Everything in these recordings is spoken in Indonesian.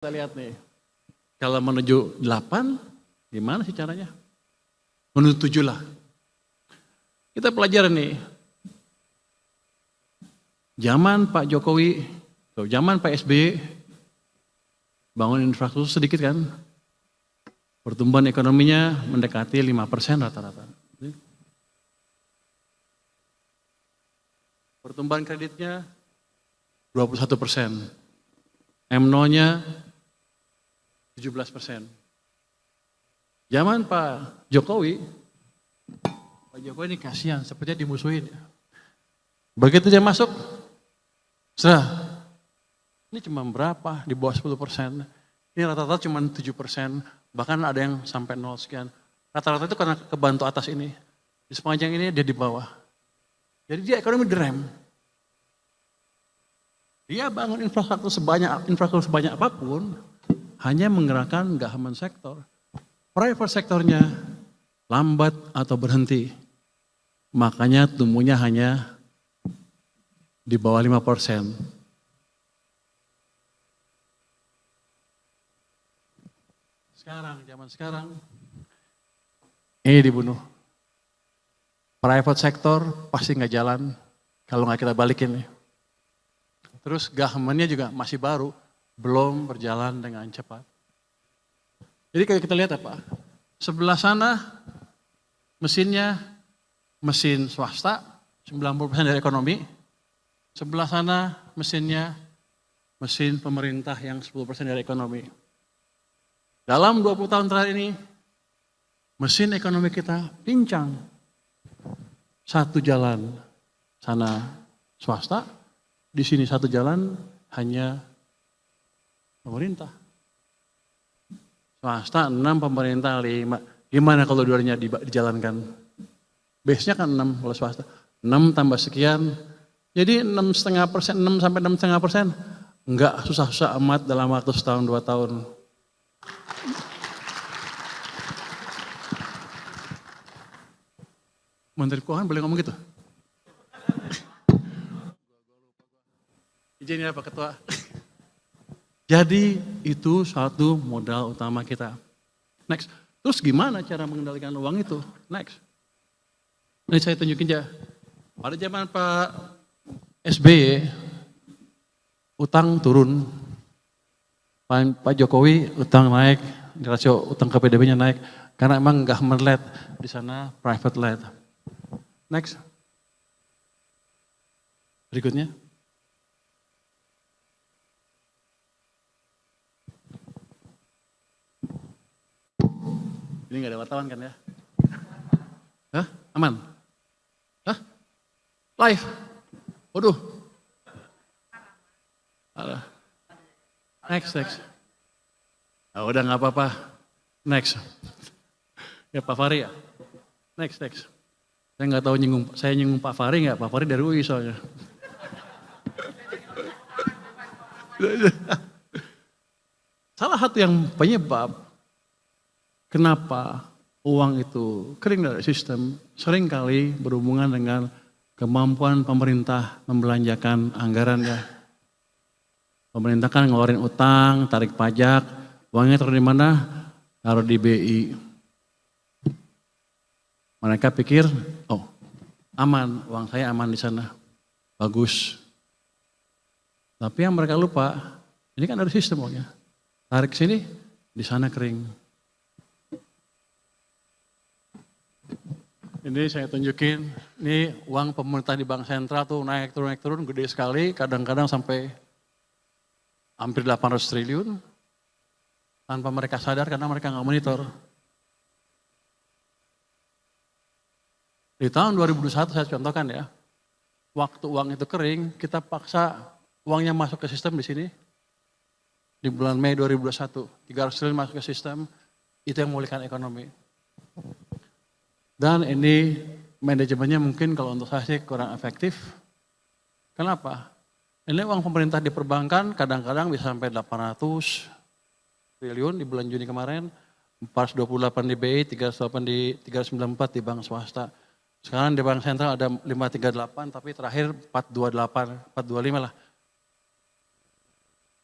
Kita lihat nih, kalau menuju 8, gimana sih caranya? Menuju 7 lah. Kita pelajaran nih, zaman Pak Jokowi, zaman Pak SBY, bangun infrastruktur sedikit kan, pertumbuhan ekonominya mendekati 5% rata-rata. Pertumbuhan kreditnya 21%, M0-nya 17%. Zaman Pak Jokowi ini kasihan, sepertinya dimusuhin. Begitu dia masuk, ini cuma berapa? Di bawah 10%. Ini rata-rata cuma 7%, bahkan ada yang sampai 0 sekian. Rata-rata itu karena kebantu atas ini. Di sepanjang ini dia di bawah. Jadi dia ekonomi direm. Dia bangun infrastruktur sebanyak apapun, hanya menggerakkan government sektor. Private sektornya lambat atau berhenti. Makanya tumbuhnya hanya di bawah 5%. Zaman sekarang, ini dibunuh. Private sektor pasti nggak jalan kalau nggak kita balikin nih. Terus government-nya juga masih baru, belum berjalan dengan cepat. Jadi kalau kita lihat apa? Sebelah sana mesinnya mesin swasta, 90% dari ekonomi. Sebelah sana mesinnya mesin pemerintah yang 10% dari ekonomi. Dalam 20 tahun terakhir ini, mesin ekonomi kita pincang. Satu jalan sana swasta, di sini satu jalan hanya pemerintah. Swasta 6, pemerintah 5. Gimana kalau dua-duanya dijalankan? Base-nya kan 6 kalau swasta. 6 tambah sekian, jadi 6,5%, 6 sampai 6,5%. Enggak susah-susah amat dalam waktu setahun 2 tahun. Menteri Keuangan boleh ngomong gitu? Izin ya Pak Ketua. Jadi itu satu modal utama kita. Next. Terus gimana cara mengendalikan uang itu? Next. Ini saya tunjukin aja. Pada zaman Pak SBY, utang turun. Pak Jokowi utang naik, rasio utang ke PDB-nya naik. Karena emang government led, di sana private led. Next. Berikutnya. Ini gak ada wartawan kan ya? Hah? Aman? Hah? Live? Waduh. Next. Oh, udah gak apa-apa. Next. Ya Pak Fahri ya? Next. Saya gak tahu saya nyinggung Pak Fahri gak? Pak Fahri dari UI soalnya. Salah satu yang penyebab kenapa uang itu kering dari sistem seringkali berhubungan dengan kemampuan pemerintah membelanjakan anggaran ya. Pemerintah kan ngeluarin utang, tarik pajak, uangnya taruh di mana? Taruh di BI. Mereka pikir, oh aman, uang saya aman di sana, bagus. Tapi yang mereka lupa, ini kan ada sistem uangnya. Tarik sini, di sana kering. Ini saya tunjukin, ini uang pemerintah di bank sentral tuh naik turun, gede sekali, kadang-kadang sampai hampir 800 triliun. Tanpa mereka sadar karena mereka nggak monitor. Di tahun 2021 saya contohkan ya, waktu uang itu kering, kita paksa uangnya masuk ke sistem di sini. Di bulan Mei 2021, 300 triliun masuk ke sistem, itu yang memulihkan ekonomi. Dan ini manajemennya mungkin kalau untuk saya sih kurang efektif. Kenapa? Ini uang pemerintah di perbankan kadang-kadang bisa sampai 800 triliun di bulan Juni kemarin, 428 di BI, 394 di bank swasta. Sekarang di bank sentral ada 538, tapi terakhir 428, 425 lah.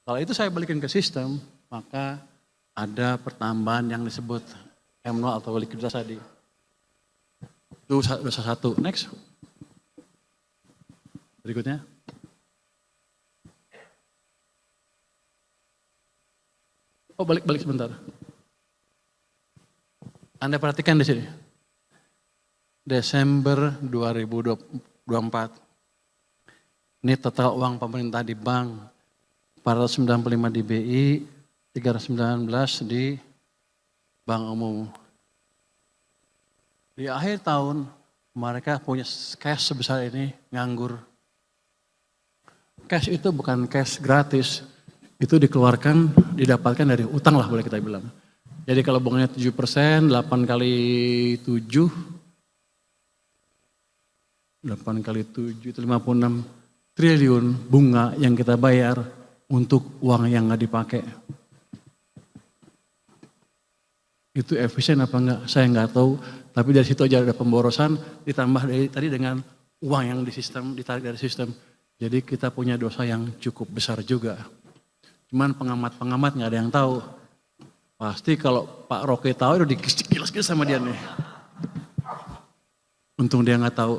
Kalau itu saya balikin ke sistem, maka ada pertambahan yang disebut M0 atau likuiditas tadi. Itu dosa satu. Next. Berikutnya. Oh, balik sebentar. Anda perhatikan di sini. Desember 2024. Ini total uang pemerintah di bank 495 di BI, 319 di bank umum. Di akhir tahun mereka punya cash sebesar ini nganggur. Cash itu bukan cash gratis, itu dikeluarkan, didapatkan dari utang lah boleh kita bilang. Jadi kalau bunganya 7%, 8 kali 7, 8 kali 7 itu 56 triliun bunga yang kita bayar untuk uang yang nggak dipakai. Itu efisien apa enggak? Saya nggak tahu, tapi dari situ aja ada pemborosan, ditambah dari tadi dengan uang yang di sistem, ditarik dari sistem. Jadi kita punya dosa yang cukup besar juga. Cuman pengamat-pengamat nggak ada yang tahu. Pasti kalau Pak Roke tahu udah dikilas-kilas sama dia nih. Untung dia nggak tahu.